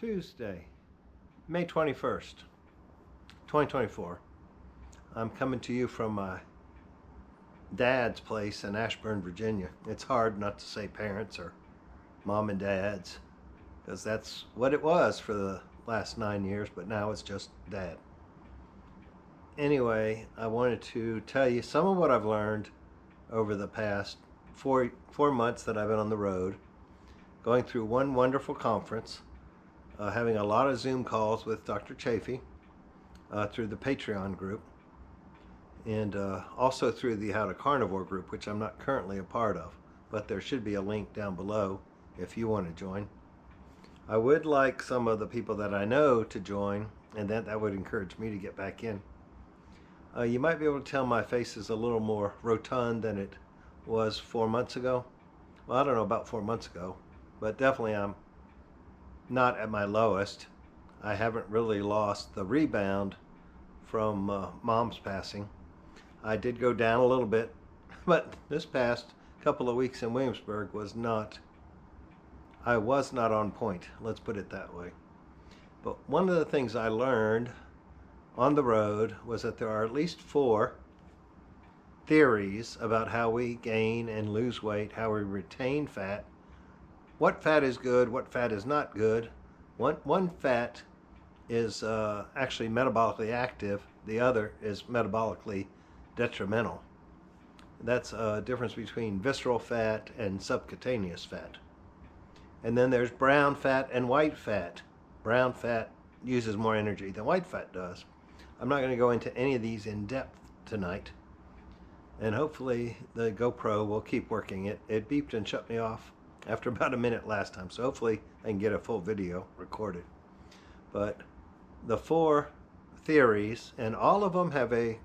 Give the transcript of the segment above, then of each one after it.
Tuesday, May 21st, 2024. I'm coming to you from my dad's place in Ashburn, Virginia. It's hard not to say parents or mom and dad's, because that's what it was for the last 9 years, but now it's just dad. Anyway, I wanted to tell you some of what I've learned over the past four months that I've been on the road, going through one wonderful conference, having a lot of Zoom calls with Dr. Chafee through the Patreon group, and also through the How to Carnivore group, which I'm not currently a part of, but there should be a link down below if you want to join. I would like some of the people that I know to join, and that would encourage me to get back in. You might be able to tell my face is a little more rotund than it was 4 months ago. Well, I don't know about 4 months ago, but definitely I'm not at my lowest. I haven't really lost the rebound from mom's passing. I did go down a little bit, but this past couple of weeks in Williamsburg I was not on point, let's put it that way. But one of the things I learned on the road was that there are at least 4 theories about how we gain and lose weight, how we retain fat, what fat is good, what fat is not good. One fat is actually metabolically active, the other is metabolically detrimental. That's a difference between visceral fat and subcutaneous fat. And then there's brown fat and white fat. Brown fat uses more energy than white fat does. I'm not going to go into any of these in depth tonight, and hopefully the GoPro will keep working. It beeped and shut me off after about a minute last time, so hopefully I can get a full video recorded. But the 4 theories, and all of them have a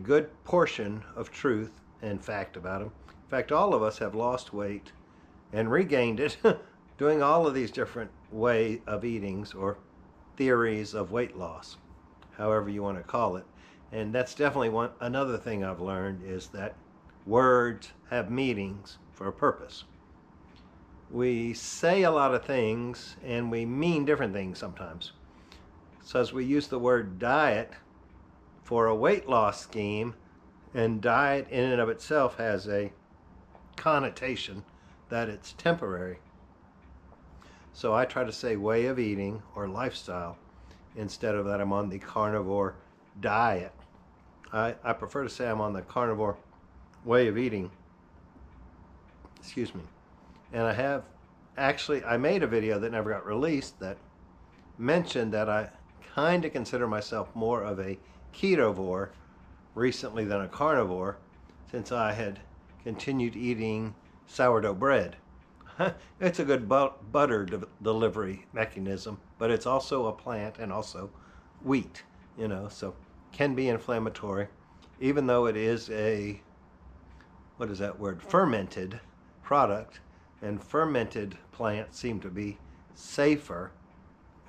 good portion of truth and fact about them. In fact, all of us have lost weight and regained it doing all of these different way of eatings or theories of weight loss, however you want to call it. And that's definitely another thing I've learned, is that words have meanings for a purpose. We say a lot of things and we mean different things sometimes. So as we use the word diet for a weight loss scheme, and diet in and of itself has a connotation that it's temporary. So I try to say way of eating or lifestyle instead of that I'm on the carnivore diet. I prefer to say I'm on the carnivore way of eating. Excuse me. And I made a video that never got released that mentioned that I kind of consider myself more of a ketovore recently than a carnivore, since I had continued eating sourdough bread. It's a good butter delivery mechanism, but it's also a plant and also wheat, so can be inflammatory, even though it is a, what is that word, fermented product, and fermented plants seem to be safer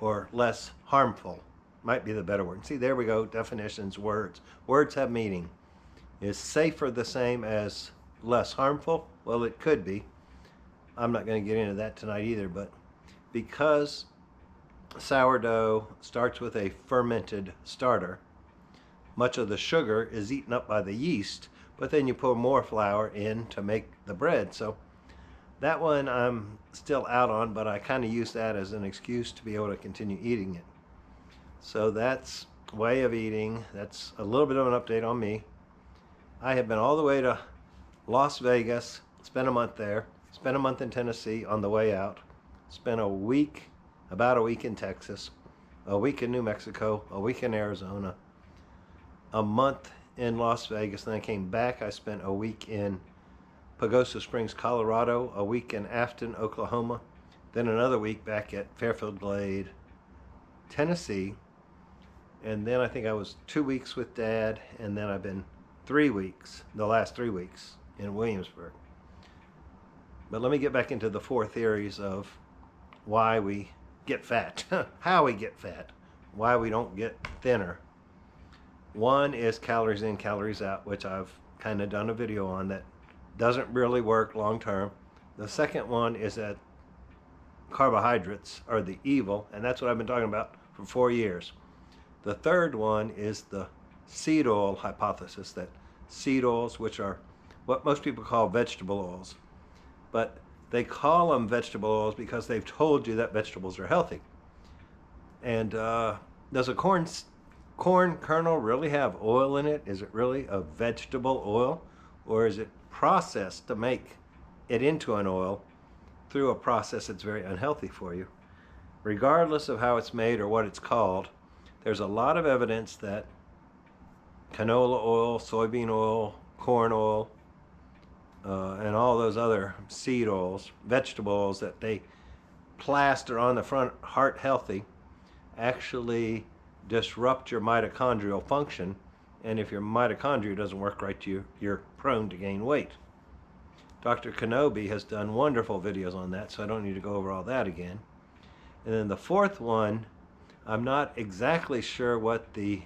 or less harmful, might be the better word. See, there we go, definitions, words. Words have meaning. Is safer the same as less harmful? Well, it could be. I'm not going to get into that tonight either, but because sourdough starts with a fermented starter, much of the sugar is eaten up by the yeast, but then you pour more flour in to make the bread. So that one I'm still out on, but I kind of use that as an excuse to be able to continue eating it. So that's way of eating. That's a little bit of an update on me. I have been all the way to Las Vegas, spent a month there, spent a month in Tennessee on the way out, spent about a week in Texas, a week in New Mexico, a week in Arizona, a month in Las Vegas. Then I came back. I spent a week in Pagosa Springs, Colorado, a week in Afton, Oklahoma, then another week back at Fairfield Glade, Tennessee, and then I think I was 2 weeks with Dad, and then I've been 3 weeks, the last 3 weeks, in Williamsburg. But let me get back into the 4 theories of why we get fat, how we get fat, why we don't get thinner. One is calories in, calories out, which I've kind of done a video on that doesn't really work long term. The second one is that carbohydrates are the evil, and that's what I've been talking about for 4 years. The third one is the seed oil hypothesis, that seed oils, which are what most people call vegetable oils, but they call them vegetable oils because they've told you that vegetables are healthy. And does a corn kernel really have oil in it? Is it really a vegetable oil, or is it processed to make it into an oil through a process that's very unhealthy for you? Regardless of how it's made or what it's called, there's a lot of evidence that canola oil, soybean oil, corn oil, and all those other seed oils, vegetable oils that they plaster on the front, heart healthy, actually disrupt your mitochondrial function. And if your mitochondria doesn't work right, you're prone to gain weight. Dr. Kenobi has done wonderful videos on that, so I don't need to go over all that again. And then the fourth one, I'm not exactly sure what the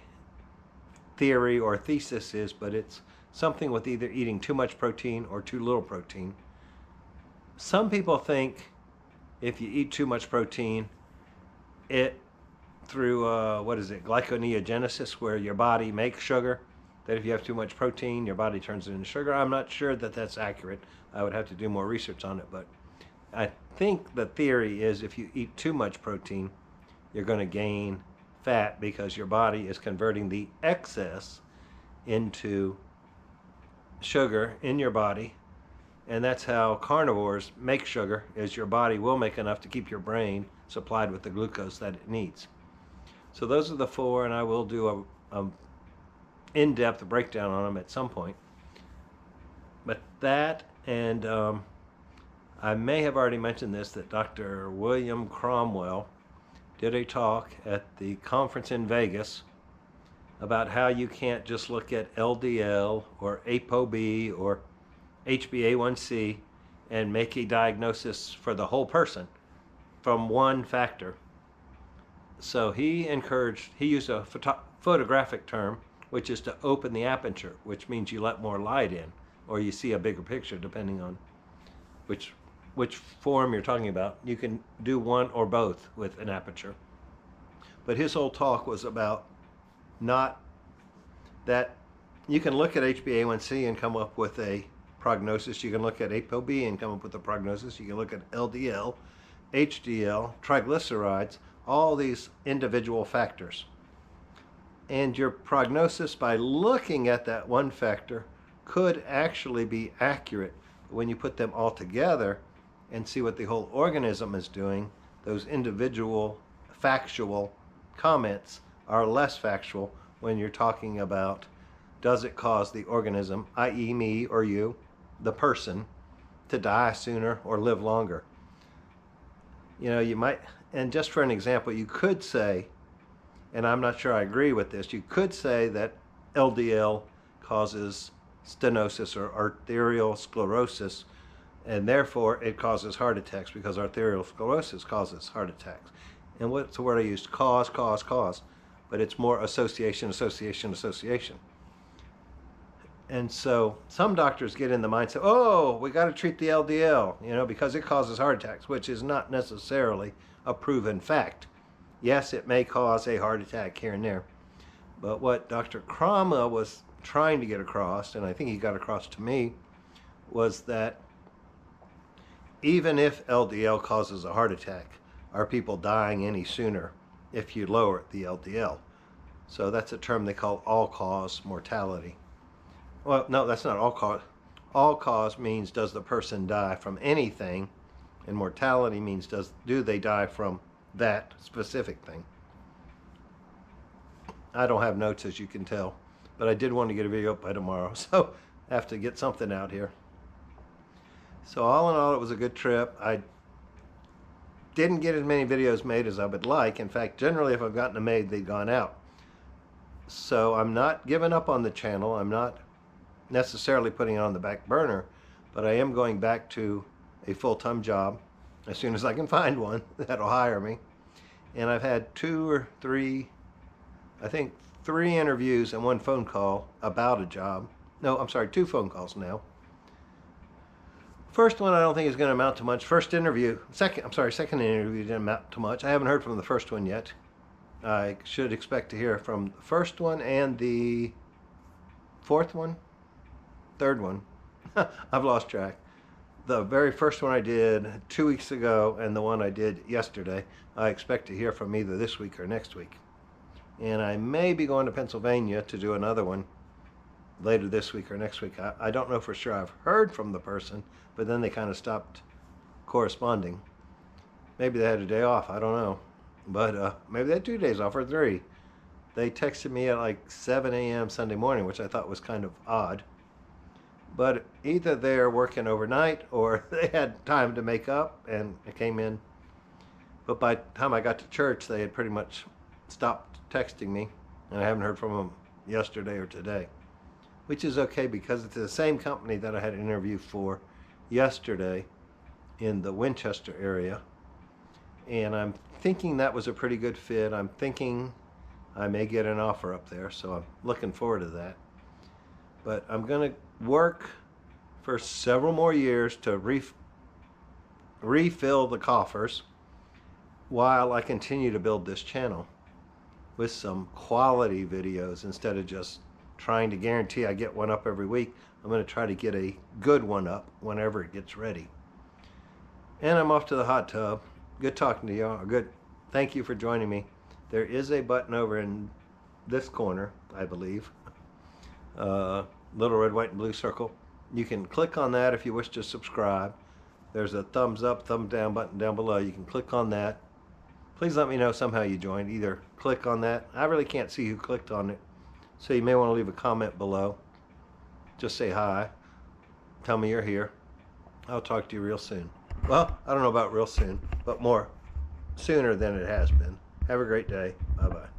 theory or thesis is, but it's something with either eating too much protein or too little protein. Some people think if you eat too much protein, it through glyconeogenesis, where your body makes sugar, that if you have too much protein, your body turns it into sugar. I'm not sure that that's accurate. I would have to do more research on it, but I think the theory is if you eat too much protein, you're going to gain fat because your body is converting the excess into sugar in your body. And that's how carnivores make sugar, is your body will make enough to keep your brain supplied with the glucose that it needs. So those are the four, and I will do a in-depth breakdown on them at some point. But that, and I may have already mentioned this, that Dr. William Cromwell did a talk at the conference in Vegas about how you can't just look at LDL or ApoB or HbA1c and make a diagnosis for the whole person from one factor. So he used a photographic term, which is to open the aperture, which means you let more light in, or you see a bigger picture depending on which form you're talking about. You can do one or both with an aperture. But his whole talk was about not that you can look at HbA1c and come up with a prognosis. You can look at ApoB and come up with a prognosis. You can look at LDL, HDL, triglycerides, all these individual factors. And your prognosis by looking at that one factor could actually be accurate. When you put them all together and see what the whole organism is doing, those individual factual comments are less factual when you're talking about does it cause the organism, i.e. me or you, the person, to die sooner or live longer. You know, you might, and just for an example, you could say, and I'm not sure I agree with this, you could say that LDL causes stenosis or arterial sclerosis, and therefore it causes heart attacks because arterial sclerosis causes heart attacks. And what's the word I used? Cause. But it's more association. And so some doctors get in the mindset, oh, we got to treat the LDL, you know, because it causes heart attacks, which is not necessarily a proven fact. Yes, it may cause a heart attack here and there. But what Dr. Cromwell was trying to get across, and I think he got across to me, was that even if LDL causes a heart attack, are people dying any sooner if you lower the LDL? So that's a term they call all-cause mortality. Well, no, that's not all-cause. All-cause means does the person die from anything, and mortality means do they die from that specific thing. I don't have notes, as you can tell, but I did want to get a video up by tomorrow, so I have to get something out here. So all in all, it was a good trip. I didn't get as many videos made as I would like. In fact, generally, if I've gotten them made, they've gone out. So I'm not giving up on the channel. I'm not necessarily putting it on the back burner, but I am going back to a full-time job as soon as I can find one that'll hire me. And I've had 2 or 3, I think 3 interviews and 1 phone call about a job. No, I'm sorry, 2 phone calls now. First one I don't think is going to amount to much. Second interview didn't amount to much. I haven't heard from the first one yet. I should expect to hear from the first one and the fourth one, third one. I've lost track. The very first one I did 2 weeks ago and the one I did yesterday, I expect to hear from either this week or next week. And I may be going to Pennsylvania to do another one later this week or next week. I don't know for sure. I've heard from the person, but then they kind of stopped corresponding. Maybe they had a day off. I don't know. But maybe they had 2 days off or 3. They texted me at like 7 a.m. Sunday morning, which I thought was kind of odd. But either they're working overnight or they had time to make up and it came in. But by the time I got to church, they had pretty much stopped texting me, and I haven't heard from them yesterday or today, which is okay because it's the same company that I had an interview for yesterday in the Winchester area, and I'm thinking that was a pretty good fit. I'm thinking I may get an offer up there, so I'm looking forward to that. But I'm going to work for several more years to refill the coffers while I continue to build this channel with some quality videos instead of just trying to guarantee I get one up every week. I'm going to try to get a good one up whenever it gets ready. And I'm off to the hot tub. Good talking to y'all. Good. Thank you for joining me. There is a button over in this corner, I believe. Little red, white, and blue circle. You can click on that if you wish to subscribe. There's a thumbs up, thumbs down button down below. You can click on that. Please let me know somehow you joined. Either click on that. I really can't see who clicked on it, so you may want to leave a comment below. Just say hi. Tell me you're here. I'll talk to you real soon. Well, I don't know about real soon, but more sooner than it has been. Have a great day. Bye-bye.